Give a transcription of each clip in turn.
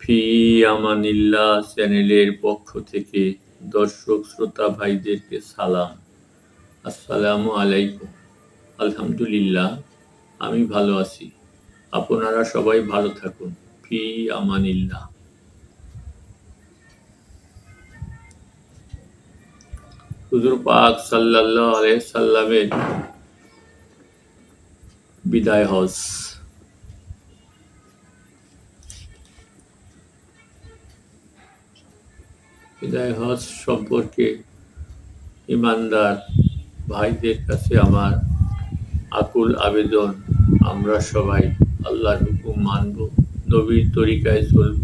ফি আমানিল্লাহ চ্যানেলের পক্ষ থেকে দর্শক শ্রোতা ভাইদেরকে সালাম। আসসালামু আলাইকুম। আলহামদুলিল্লাহ, আমি ভালো আছি। আপনারা সবাই ভালো থাকুন। ফি আমানিল্লাহ। হুজুর পাক সাল্লাল্লাহু আলাইহি সাল্লামের বিদায় হজ। বিদায় হজ সম্পর্কে ইমানদার ভাইদের কাছে আমার আকুল আবেদন, আমরা সবাই আল্লাহর হুকুম মানব, নবীর তরিকায় চলব,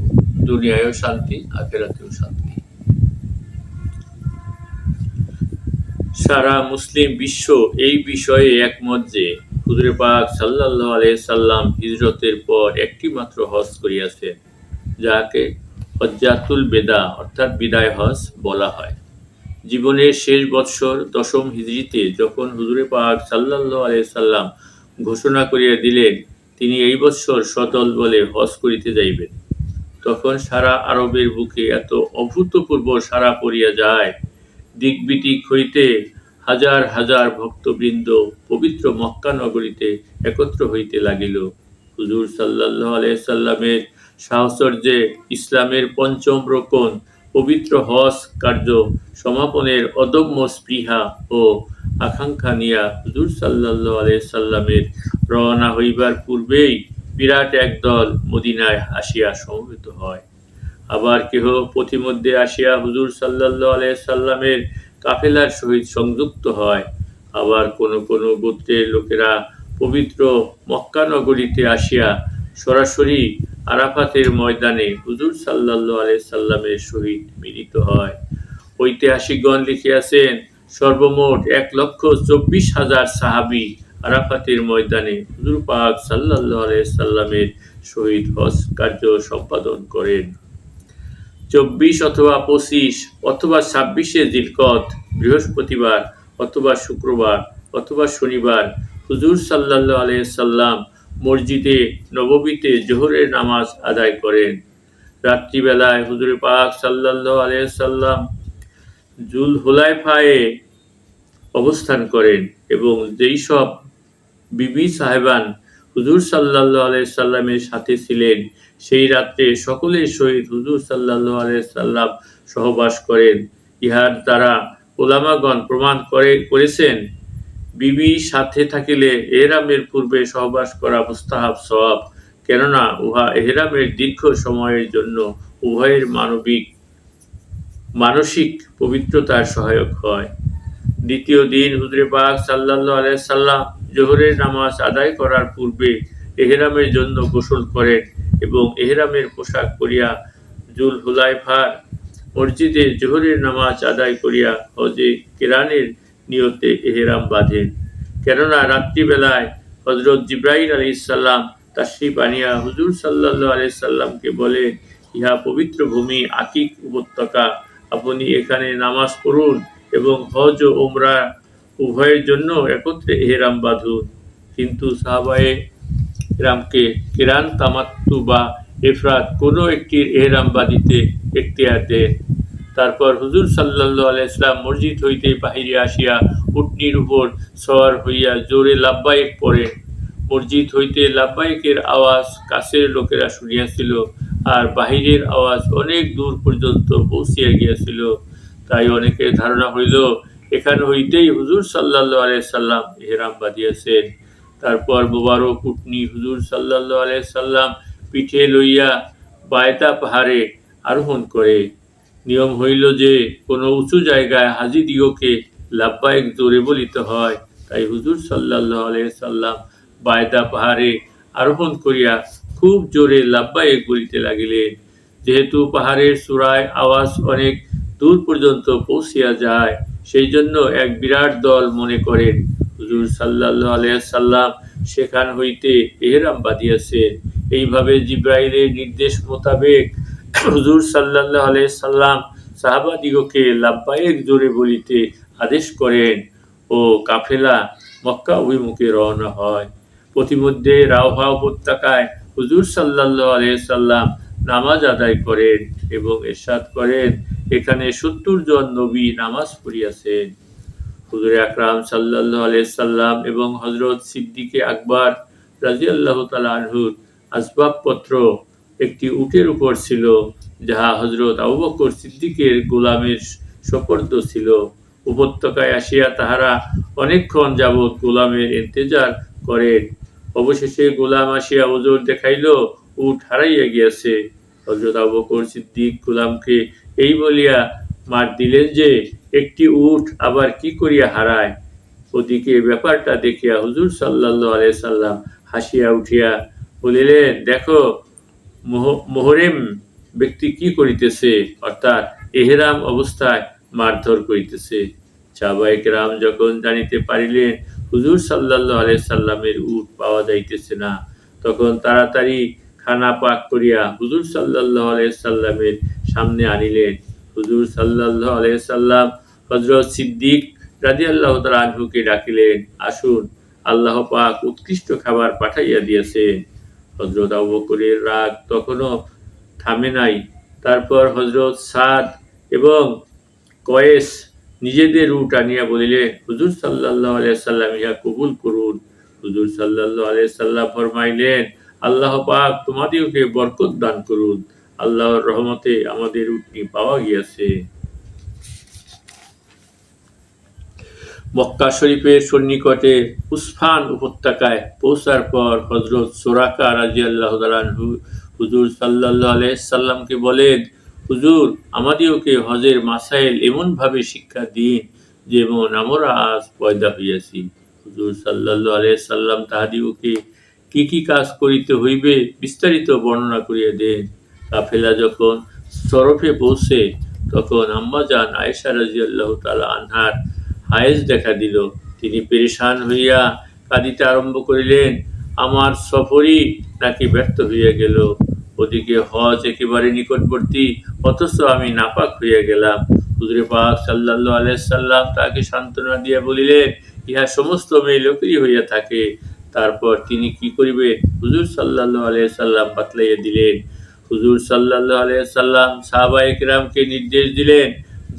দুনিয়ায়ও শান্তি, আখেরাতেও শান্তি। সারা মুসলিম বিশ্ব এই বিষয়ে একমত যে হুজুরে পাক সাল্লাল্লাহু আলাইহি সাল্লাম হিজরতের পর একটি মাত্র হজ করিয়াছেন, যাকে হজ্জাতুল বেদা অর্থাৎ বিদায় হজ বলা হয়। জীবনের শেষ বৎসর দশম হিজরিতে যখন হুজুরে পাক সাল্লাল্লাহু আলাইহি সাল্লাম ঘোষণা করিয়া দিলেন তিনি এই বৎসর সদল বলে হজ করিতে যাইবেন, তখন সারা আরবের বুকে এত অভূতপূর্ব সাড়া পড়িয়া যায়, দিকবিদিক হইতে হাজার হাজার ভক্তবৃন্দ পবিত্র মক্কা নগরীতে একত্র হইতে লাগিল। হুজুর সাল্লাল্লাহু আলাইহি সাল্লামের সাহচর্যে ইসলামের পঞ্চম রোকন পবিত্র হজ কার্য সমাপনের অদম্য স্পৃহা ও আকাঙ্ক্ষা নিয়া হুজুর সাল্লাল্লাহু আলাইহি সাল্লামের রওনা হইবার পূর্বেই বিরাট একদল মদিনায় আসিয়া সমবেত হয়। আবার কেহ পথিমধ্যে আসিয়া হুজুর সাল্লাল্লাহু আলাইহি সাল্লামের কাফেলার সহিত সংযুক্ত হয়। আবার কোন কোন গোত্রের লোকেরা পবিত্র মক্কা নগরীতে আসিয়া সরাসরি আরাফাতের ময়দানে হুজুর সাল্লাল্লাহু আলাইহি সাল্লামের সহিত মিলিত হয়। ঐতিহাসিকগণ লিখিয়াছেন, সর্বমোট 1,24,000 সাহাবী আরাফাতের ময়দানে হুজুর পাক সাল্লাল্লাহু আলাইহি সাল্লামের সহিত হজ কার্য সম্পাদন করেন। 24 অথবা 25 অথবা 26 জিলকদ বৃহস্পতিবার অথবা শুক্রবার অথবা শনিবার হুজুর সাল্লাল্লাহু আলাইহি সাল্লাম মসজিদে নববীতে জোহরের নামাজ আদায় করেন। রাত্রিবেলায় হুজুর পাক সাল্লাল্লাহু আলাইহি সাল্লাম জুল হুলাইফায়ে অবস্থান করেন এবং যেই সব বিবি সাহেবান হুজুর সাল্লাল্লাহু আলাইহি সাল্লামের সাথে ছিলেন, সেই রাত্রে সকলের সহিত হুজুর সাল্লাল্লাহু আলাইহি সাল্লাম সহবাস করেন। ইহার দ্বারা উলামাগণ প্রমাণ করেছেন, বিবি সাথে থাকিলে এহরামের পূর্বে সহবাস করা মুস্তাহাব সওয়াব, কেননা উহা এহরামের দীর্ঘ সময়ের জন্য উভয়ের মানসিক পবিত্রতার সহায়ক হয়। দ্বিতীয় দিন হুজুরে পাক সাল্লাল্লাহু আলাইহি সাল্লাম জোহরের নামাজ আদায় করার পূর্বে এহরামের জন্য গোসল করেন এবং এহরামের পোশাক পরিয়া জুল হুলাইফার মসজিদে জোহরের নামাজ আদায় করিয়া হজে কেরানের নিয়তে এহরাম বাঁধেন। কেননা রাত্রিবেলায় হযরত জিবরাইল আলাইহিস সালাম তাশরিফ আনিয়া হুজুর সাল্লাল্লাহু আলাইহি সাল্লামকে বলেন, ইহা পবিত্র ভূমি আকিক উপত্যকা, আপনি এখানে নামাজ পড়ুন এবং হজ ও উমরা উভয়ের জন্য একত্রে এহরাম বাঁধুন। কিন্তু সাহাবায়ে কেরামকে কিরান, তামাত্তু বা ইফরাদ কোনো একটির এহরাম বাঁধিতে এখতিয়ার দেন। তারপর হুজুর সাল্লাল্লাহু আলাইহি সাল্লাম মসজিদ হইতে বাহিরে আসিয়া উটনীর উপর সওয়ার হইয়া জোরে লাব্বাইক পড়েন। মসজিদ হইতে লাব্বাইকের আওয়াজ কাছের লোকেরা শুনিয়াছিল, আর বাহিরের আওয়াজ অনেক দূর পর্যন্ত পৌঁছিয়া গিয়াছিল। তাই অনেকের ধারণা হইল এখান হইতেই হুজুর সাল্লাল্লাহু আলাইহি সাল্লাম ইহরাম বাঁধিয়াছেন। তারপর মোবারক উটনী হুজুর সাল্লাল্লাহু আলাইহি সাল্লাম পিঠে লইয়া বায়দা পাহাড়ে আরোহণ করে। নিয়ম হইল যে কোনো উঁচু জায়গায় হাজীদিগকে লাব্বাইক জোরে বলিতে হয়। তাই হুজুর সাল্লাল্লাহু আলাইহি সাল্লাম বায়দা পাহাড়ে আরোহণ করিয়া খুব জোরে লাব্বাইক বলিতে লাগিলেন। যেহেতু পাহাড়ের চূড়ায় আওয়াজ অনেক দূর পর্যন্ত পৌঁছিয়া যায়, সেই জন্য এক বিরাট দল মনে করেন হুজুর সাল্লাল্লাহু আলাইহি সাল্লাম সেখান হইতে এহরাম বাঁধিয়াছেন। এইভাবে জিবরাইলের নির্দেশ মোতাবেক হুজুর সাল্লাল্লাহু আলাইহি সাল্লাম সাহাবাদিগকে লাব্বাইক জোরে বলিতে আদেশ করেন ও কাফেলা মক্কা অভিমুখে রওনা হয়। পথিমধ্যে রাওহা উপত্যকায় হুজুর সাল্লাল্লাহু আলাইহি সাল্লাম নামাজ আদায় করেন এবং ইরশাদ করেন, এখানে ৭০ জন নবী নামাজ পড়িয়াছেন। হুজুর আকরাম সাল্লাল্লাহু আলাইহি সাল্লাম এবং হযরত সিদ্দিকে আকবর রাদিয়াল্লাহু তাআলা আনহুর আসবাবপত্র একটি উটের উপর ছিল, যাহা হযরত আবু বকর সিদ্দিকের গোলামের সোপর্দ ছিল। উপত্যকায় আসিয়া তাহারা অনেকক্ষণ যাবৎ গোলামের ইন্তজার করেন। অবশেষে গোলাম আসিয়া ওজর দেখাইল, উট হারাইয়া গিয়াছে। হযরত আবু বকর সিদ্দিক গোলামকে এই বলিয়া মার দিলেন যে, একটি উট আবার কি করিয়া হারায়। ওদিকে ব্যাপারটা দেখিয়া হুজুর সাল্লাল্লাহু আলাইহি সাল্লাম হাসিয়া উঠিয়া বলিলেন, দেখো মোহরেম ব্যক্তি কি করিতেছে, অর্থাৎ এহরাম অবস্থায় মারধর করিতেছে। সাহাবায়ে কেরাম যখন জানিতে পারিলেন হুজুর সাল্লাল্লাহু আলাইহি সাল্লামের উট পাওয়া যাইতেছে না, তখন তাড়াতাড়ি খানা পাক করিয়া হুজুর সাল্লাল্লাহু আলাইহি সাল্লামের সামনে আনিলেন। হুজুর সাল্লাল্লাহু আলাইহি সাল্লাম হযরত সিদ্দিক রাদিয়াল্লাহু তাআলা আনহুকে ডাকিলেন, আসুন, আল্লাহ পাক উৎকৃষ্ট খাবার পাঠাইয়া দিয়েছেন। হযরত আবু বকরের রাগ তখনও থামে নাই। তারপর হযরত সাদ এবং কয়েস নিজেদের উট আনিয়া বলিলেন, হুজুর সাল্লাল্লাহু আলাইহি সাল্লাম ইহা কবুল করুন। হুজুর সাল্লাল্লাহু আলাইহি সাল্লাম ফরমাইলেন, আল্লাহ পাক তোমাদিগকে বরকত দান করুন। আল্লাহর রহমতে আমাদের উটনি পাওয়া গিয়াছে। মক্কা শরীফের সন্নিকটে উসফান উপত্যকায় পৌঁছার পর হযরত সুরাকা রাদিয়াল্লাহু তাআলা আনহু হুজুর সাল্লাল্লাহু আলাইহি সাল্লামকে বলেন, হুজুর, আমাদিগকে হজের মাসাইল এমনভাবে শিক্ষা দিন যেমন আমরা আজ পয়দা হইয়াছি। হুজুর সাল্লাল্লাহু আলাইহি সাল্লাম তাহাদিগকে কি কি কাজ করিতে হইবে বিস্তারিত বর্ণনা করিয়া দেন। কাফেলা যখন সরফে পৌঁছে তখন আম্মাজান আয়েশা রাদিয়াল্লাহু তাআলা আনহার হায়েজ দেখা দিল। তিনি পেরেশান হইয়া কাঁদিতে আরম্ভ করিলেন, আমার সফরই নাকি ব্যর্থ হইয়া গেল। ওদিকে হজ একেবারে নিকটবর্তী, অথচ আমি নাপাক হইয়া গেলাম। হুজুরে পাক সাল্লাল্লাহু আলাইহি সাল্লাম তাকে সান্ত্বনা দিয়া বলিলেন, ইহা সমস্ত মেয়ে লোকেরই হইয়া থাকে। তারপর তিনি কি করিবেন হুজুর সাল্লাল্লাহু আলাইহি সাল্লাম বাতলাইয়া দিলেন। হুজুর সাল্লাল্লাহু আলাইহি সাল্লাম সাহাবায়ে কেরামকে নির্দেশ দিলেন,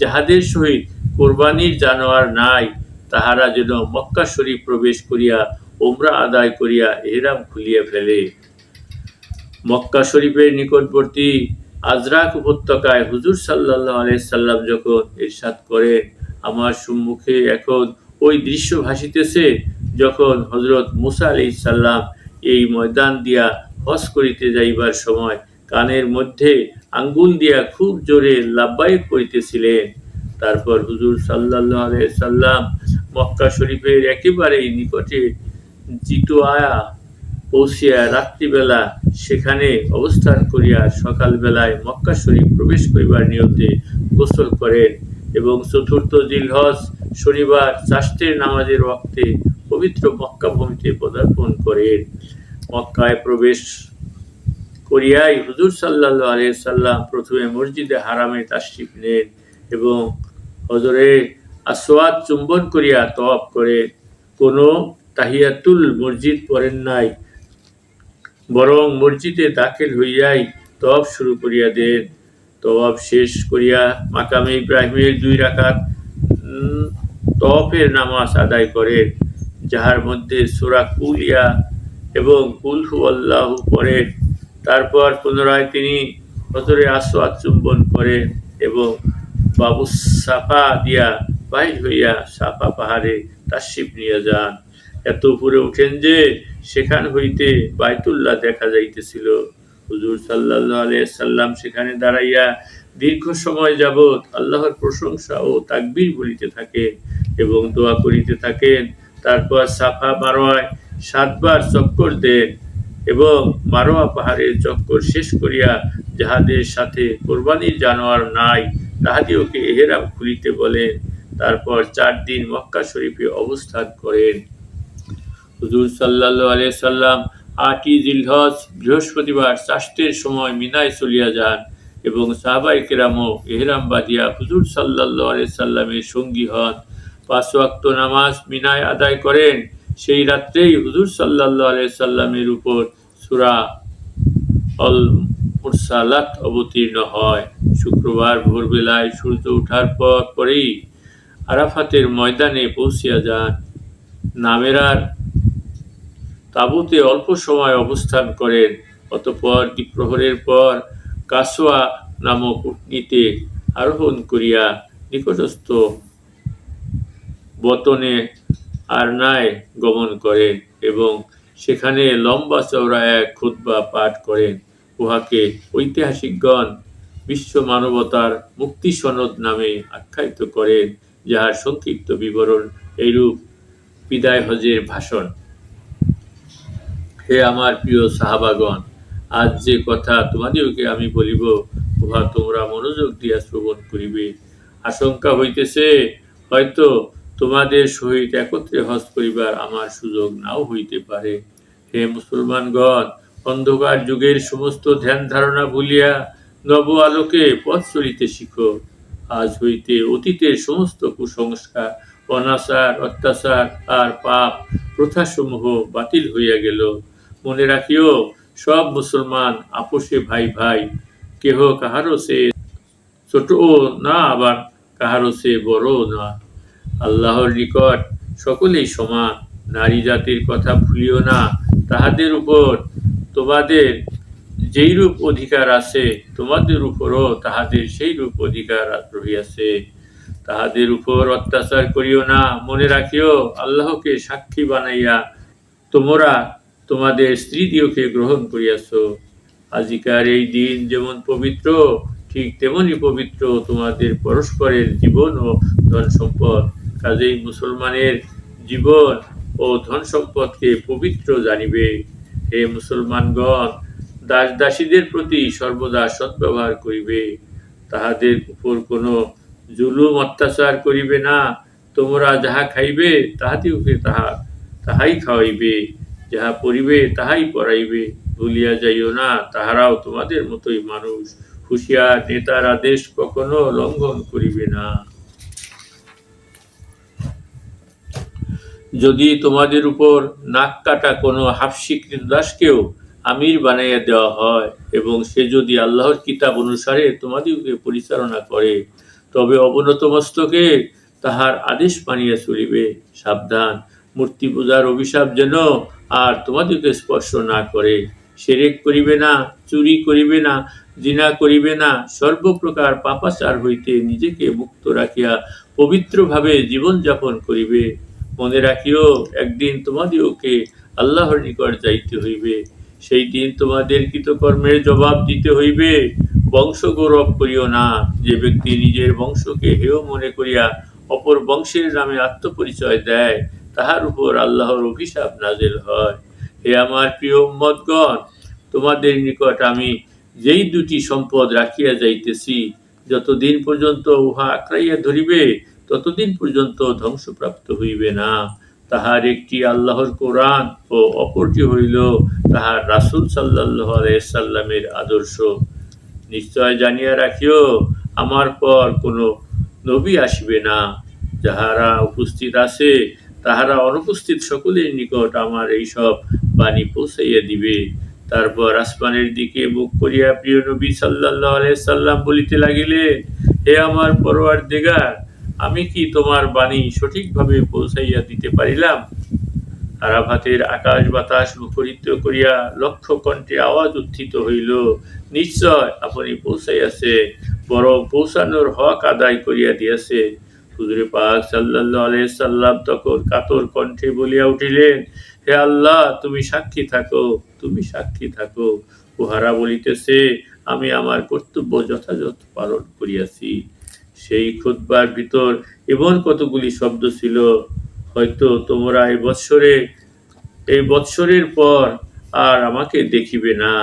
যাহাদের সহিত কোরবানির জানোয়ার নাই তাহারা যেন মক্কা শরীফ প্রবেশ করিয়া উমরা আদায় করিয়া ইহরাম খুলিয়া ফেলে। মক্কা শরীফের নিকটবর্তী আজরাক উপত্যকায় হুজুর সাল্লাল্লাহু আলাইহি সাল্লাম যখন ইরশাদ করেন, আমার সম্মুখে এখন ওই দৃশ্য ভাসিতেছে যখন হযরত মুসা আলাইহিস সালাম এই ময়দান দিয়া হজ করিতে যাইবার সময় কানের মধ্যে আঙ্গুল দিয়া খুব জোরে লাব্বাইক করিতেছিলেন। তারপর হুজুর সাল্লাল্লাহু আলাইহি সাল্লাম মক্কা শরীফের একেবারেই নিকটে জিতুআয়া পৌঁছিয়া রাত্রিবেলা সেখানে অবস্থান করিয়া সকালবেলায় মক্কা শরীফ প্রবেশ করিবার নিয়তে গোসল করেন এবং চতুর্থ জিলহজ শনিবার চাষ্টের নামাজের ওয়াক্তে পবিত্র মক্কা ভূমিতে পদার্পণ করেন। মক্কায় প্রবেশ করিয়াই হুজুর সাল্লাল্লাহু আলাইহি সাল্লাম প্রথমে মসজিদে হারামে তাশরিফ নেন এবং হজরে আসওয়াদ চুম্বন করিয়া তওয়াফ করে কোনো তাহিয়াতুল মসজিদ পড়েন নাই, বরং মসজিদে দাখিল হইয়াই তওয়াফ শুরু করিয়া দেন। তওয়াফ শেষ করিয়া মাকামে ইব্রাহিমের 2 রাকাত তওয়াফের নামাজ আদায় করেন, যাহার মধ্যে সূরা কুলিয়া এবং কুল হুয়াল্লাহু পড়েন। তারপর পুনরায় তিনি হজরে আসওয়াদ চুম্বন করেন এবং বাবু সাফা দিয়া বাহির হইয়া সাফা পাহাড়ে তাশরিফ নিয়ে যান। এত উপরে উঠেন যে সেখান হইতে বাইতুল্লাহ দেখা যাইতেছিল। হুজুর সাল্লাল্লাহু আলাইহি সাল্লাম সেখানে দাঁড়াইয়া দীর্ঘ সময় যাবৎ আল্লাহর প্রশংসা ও তাকবীর বলিতে থাকেন এবং দোয়া করিতে থাকেন। তারপর সাফা মারওয়ায় 7 বার চক্কর দেন এবং মারওয়া পাহাড়ের চক্কর শেষ করিয়া যাহাদের সাথে কোরবানির জানোয়ার নাই তাহাদিওকে ইহরাম খুলিতে বলেন। তারপর 4 দিন মক্কা শরীফে অবস্থান করেন। হুজুর সাল্লাল্লাহু আলাইহি সাল্লাম 8ই জিলহজ বৃহস্পতিবার চাষ্টের সময় মিনায় চলিয়া যান এবং সাহাবায়ে কেরামও ইহরাম বাঁধিয়া হুজুর সাল্লাল্লাহু আলাইহি সাল্লামের সঙ্গী হন। 5 ওয়াক্ত নামাজ মিনায় আদায় করেন। সেই রাত্রেই হুজুর সাল্লাল্লাহু আলাইহি সাল্লামের উপর সূরা আল মুরসালাত অবতীর্ণ হয়। শুক্রবার ভোরবেলায় সূর্য ওঠার পরেই আরাফাতের ময়দানে পৌঁছিয়া যান। নামেরার তাঁবুতে অল্প সময় অবস্থান করেন। অতঃপর দ্বিপ্রহরের পর কাসওয়া নামক উটনীতে আরোহণ করিয়া নিকটস্থ বতনে আরনায় গমন করেন এবং সেখানে লম্বা চওড়া এক খুতবা পাঠ করেন। উহাকে ঐতিহাসিকগণ বিশ্ব মানবতার মুক্তি সনদ নামে আখ্যায়িত করেন, যাহার সংক্ষিপ্ত বিবরণ এইরূপ: বিদায় হজের ভাষণ। হে আমার প্রিয় সাহাবাগণ, আজ যে কথা তোমাদিওকে আমি বলিব, উহা তোমরা মনোযোগ দিয়া শ্রবণ করিবে। আশঙ্কা হইতেছে, হয়তো তোমাদের সহিত একত্রে হজ করিবার আমার সুযোগ নাও হইতে পারে। হে মুসলমানগণ, অন্ধকার যুগের সমস্ত ধ্যান ধারণা ভুলিয়া নব আলোকে পথ চলিতে শিখো। আজ হইতে অতীতের সমস্ত কুসংস্কার, অনাচার, অত্যাচার আর পাপ প্রথাসমূহ বাতিল হইয়া গেল। মনে রাখিও, সব মুসলমান আপোষে ভাই ভাই, কেহ কাহারও সে ছোটও না, আবার কাহারও সে বড়ও না। আল্লাহর নিকট সকলেই সমান। নারী জাতির কথা ভুলিও না। তাহাদের উপর তোমাদের যেইরূপ অধিকার আছে, তোমাদের উপরও তাহাদের সেইরূপ অধিকার রহিয়াছে। তাহাদের উপর অত্যাচার করিও না। মনে রাখিও, আল্লাহকে সাক্ষী বানাইয়া তোমরা তোমাদের স্ত্রীদিওকে গ্রহণ করিয়াছ। আজিকার এই দিন যেমন পবিত্র, ঠিক তেমনি পবিত্র তোমাদের পরস্পরের জীবন ও ধন সম্পদ। কাজেই মুসলমানের জীবন ও ধন সম্পদকে পবিত্র জানিবে। হে মুসলমানগণ, দাস দাসীদের প্রতি সর্বদা সদ্ব্যবহার করিবে। তাহাদের উপর কোনো জুলুম অত্যাচার করিবে না। তোমরা যাহা খাইবে তাহাদিওকে তাহাই খাওয়াইবে, যাহা পরিবে তাহাই পরাইবে। ভুলিয়া যাইও না, তাহারাও তোমাদের মতোই মানুষ। হুঁশিয়ার, নেতার আদেশ কখনো লঙ্ঘন করিবে না। যদি তোমাদের উপর নাক কাটা কোনো হাবশী কৃতদাসকেও আমির বানাইয়া দেওয়া হয় এবং সে যদি আল্লাহর কিতাব অনুসারে তোমাদিওকে পরিচালনা করে, তবে অবনত মস্তকে তাহার আদেশ মানিয়া চলিবে। সাবধান, মূর্তি পূজার অভিশাপ যেন আর তোমাদিওকে স্পর্শ না করে। শিরক করিবে না, চুরি করিবে না, জিনা করিবে না। সর্বপ্রকার পাপাচার হইতে নিজেকে মুক্ত রাখিয়া পবিত্রভাবে জীবনযাপন করিবে। মনে রাখিও, একদিন তোমাদিওকে আল্লাহর নিকট যাইতে হইবে। সেই দিন তোমাদের কৃতকর্মের জবাব দিতে হইবে। বংশ গৌরব করিও না। যে ব্যক্তি নিজের বংশকে হেয় মনে করিয়া অপর বংশের নামে আত্মপরিচয় দেয়, তাহার উপর আল্লাহর অভিশাপ নাযিল হয়। হে আমার প্রিয় উম্মতগণ, তোমাদের নিকট আমি যেই দুটি সম্পদ রাখিয়া যাইতেছি, যতদিন পর্যন্ত উহা আঁকড়াইয়া ধরিবে, ততদিন পর্যন্ত ধ্বংসপ্রাপ্ত হইবে না। তাহার একটি আল্লাহর কোরআন ও অপরটি হইল তাহার রাসূল সাল্লাল্লাহু আলাইহি সাল্লামের আদর্শ। নিশ্চয় জানিয়া রাখিও, আমার পর কোনো নবী আসিবে না। যাহারা উপস্থিত আছে তাহারা অনুপস্থিত সকলের নিকট আমার এইসব বাণী পৌঁছাইয়া দিবে। তারপর আসমানের দিকে মুখ করিয়া প্রিয় নবী সাল্লাল্লাহু আলাইহি সাল্লাম বলিতে লাগিলেন, হে আমার পরওয়ারদিগার, আমি কি তোমার বাণী সঠিকভাবে পৌঁছাইয়া দিতে পারিলাম? আরাফাতের আকাশ বাতাস মুখরিত করিয়া লক্ষ কণ্ঠে আওয়াজ উত্থিত হইল, নিশ্চয় আপনি পৌঁছাইয়াছে, বরং পৌঁছানোর হক আদায় করিয়া দিয়াছে। হুজুরে পাক সাল্লাল্লাহু আলাইহি সাল্লাম তখন কাতর কণ্ঠে বলিয়া উঠিলেন, হে আল্লাহ, তুমি সাক্ষী থাকো, তুমি সাক্ষী থাকো। উহারা বলিতেছে, আমি আমার কর্তব্য যথাযথ পালন করিয়াছি। সেই খুতবার ভিতর এমন কতগুলি শব্দ ছিল, হয়তো তোমরা এই বৎসরের পর আর আমাকে দেখিবে না।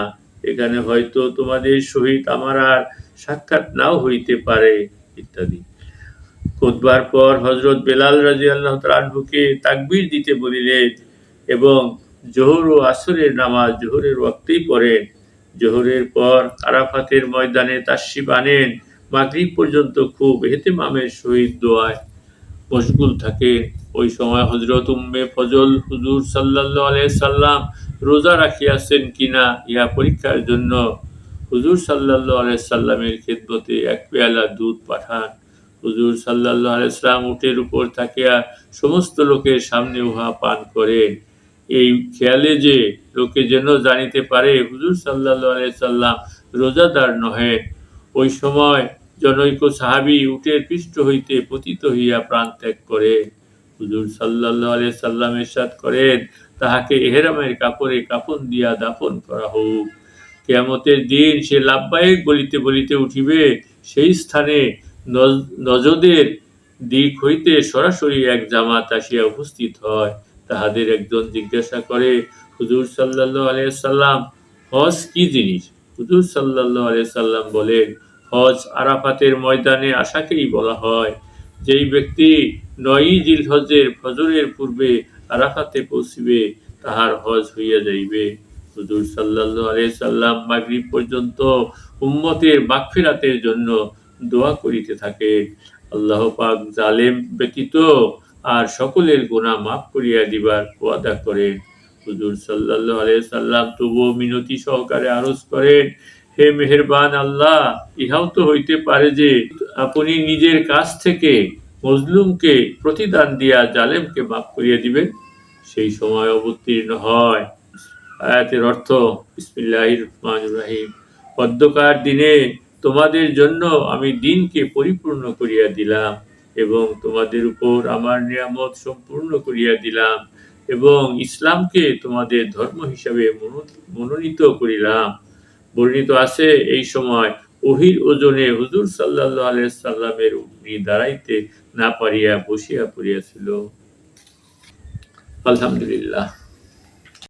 এখানে হয়তো তোমাদের সহিত আমার আর সাক্ষাৎ নাও হইতে পারে, ইত্যাদি। খুতবার পর হযরত বেলাল রাদিয়াল্লাহু তাআলা আনহুকে তাকবীর দিতে বলিলেন এবং জোহর ও আসরের নামাজ জোহরের ওয়াক্তেই পড়েন। জোহরের পর আরাফাতের ময়দানে তাশরিফ আনেন। মাগরিব পর্যন্ত খুব ইহতিমামের সহিত দোয়ায় মশগুল থাকেন। ওই সময় হযরত উম্মে ফজল হুজুর সাল্লাল্লাহু আলাইহি সাল্লাম রোজা রাখিয়াছেন কিনা ইহা পরীক্ষার জন্য হুজুর সাল্লাল্লাহু আলাইহি সাল্লামের খেদমতে এক পেয়ালা দুধ পাঠান। হুজুর সাল্লাল্লাহু আলাইহি সাল্লাম উটের উপর থাকিয়া সমস্ত লোকের সামনে উহা পান করেন। এই খেয়ালে যে লোকে যেন জানিতে পারে হুজুর সাল্লাল্লাহু আলাইহি সাল্লাম রোজাদার নহেন। ওই সময় জনৈক সাহাবী উটের পৃষ্ঠ হইতে পতিত হইয়া প্রাণত্যাগ করেন। হুজুর সাল্লাল্লাহু আলাইহি সাল্লাম ইরশাদ করেন, তাহাকে ইহরামের কাপড়ে কাফন দিয়া দাফন করা হোক। কিয়ামতের দিন সে লাব্বাইক বলিতে বলিতে উঠিবে, সেই স্থানে নজদের দিক হইতে সরাসরি এক জামাত আসিয়া উপস্থিত হয়। তাহাদের একজন জিজ্ঞাসা করে, হুজুর সাল্লাল্লাহু আলাইহি সাল্লাম, হজ কি জিনিস? হুজুর সাল্লাল্লাহু আলাইহি সাল্লাম বলেন, হজ আরাফাতের ময়দানে আসাকেই বলা হয়। যেই ব্যক্তি ৯ই জিলহজের ফজরের পূর্বে আরাফাতে পৌঁছিবে তাহার হজ হইয়া যাইবে। হুজুর সাল্লাল্লাহু আলাইহি সাল্লাম মাগরিব পর্যন্ত উম্মতের মাগফিরাতের জন্য দোয়া করিতে থাকেন। আল্লাহ পাক জালেম ব্যতীত আর সকলের গুনাহ মাফ করিয়া দিবার ওয়াদা করেন। হুজুর সাল্লাল্লাহু আলাইহি সাল্লাম তবুও মিনতি সহকারে আরজ করেন, হে মেহেরবান আল্লাহ, ইহাও তো হইতে পারে যে আপনি নিজের কাছ থেকে মজলুমকে প্রতিদান দিয়া জালেমকে মাফ করিয়া দিবেন। সেই সময় অবতীর্ণ হয় আয়াতের অর্থ, বিসমিল্লাহির রহমানির রহিম। অধ্যকার দিনে তোমাদের জন্য আমি দিনকে পরিপূর্ণ করিয়া দিলাম এবং তোমাদের উপর আমার নিয়ামত সম্পূর্ণ করিয়া দিলাম এবং ইসলামকে তোমাদের ধর্ম হিসাবে মনোনীত করিলাম। বর্ণিত আছে এই সময় ওহির ওজনে হুজুর সাল্লাল্লাহু আলাইহি সাল্লামের উটনী দাঁড়াইতে না পারিয়া বসিয়া পড়িয়াছিল। আলহামদুলিল্লাহ।